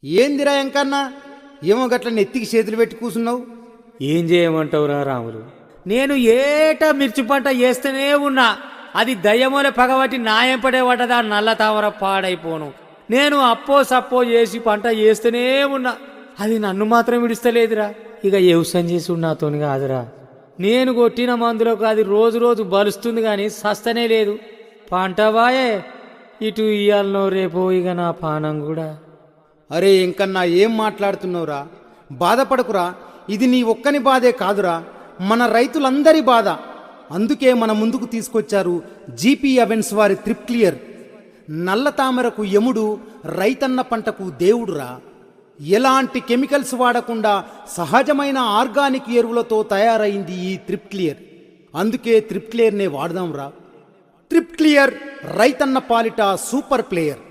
ఏందిరా ఎంకన్నా ఏమో గట్ల నెత్తికి చేతులు పెట్టి కూసున్నావు. ఏం చేయమంటావురా రాములు, నేను ఏటా మిర్చి పంట వేస్తూనే ఉన్నా. అది దయ్యమూల పగబట్టి నాయంపడే పడ్డదా నల్ల తామర పాడైపోను. నేను అప్పో సప్పో చేసి పంట వేస్తూనే ఉన్నా, అది నన్ను మాత్రం విడుస్తలేదురా. ఇక వ్యవసాయం చేసి నాతోని కాదురా. నేను కొట్టిన మందులకు అది రోజు రోజు బలుస్తుంది కానీ సస్తనే లేదు. పంట బాయే ఇటు ఇయ్యాలనో రేపో ఇక నా పానం కూడా. అరే ఎంకన్నా ఏం మాట్లాడుతున్నావురా? బాధపడకురా, ఇది నీ ఒక్కని బాధే కాదురా, మన రైతులందరి బాధ. అందుకే మన ముందుకు తీసుకొచ్చారు జీపీ అవెన్స్ వారి త్రిప్ క్లియర్. నల్ల తామరకు యముడు, రైతన్న పంటకు దేవుడురా. ఎలాంటి కెమికల్స్ వాడకుండా సహజమైన ఆర్గానిక్ ఎరువులతో తయారైంది ఈ త్రిప్ క్లియర్. అందుకే త్రిప్ క్లియర్నే వాడదాంరా. త్రిప్ క్లియర్ రైతన్న పాలిట సూపర్ ప్లేయర్.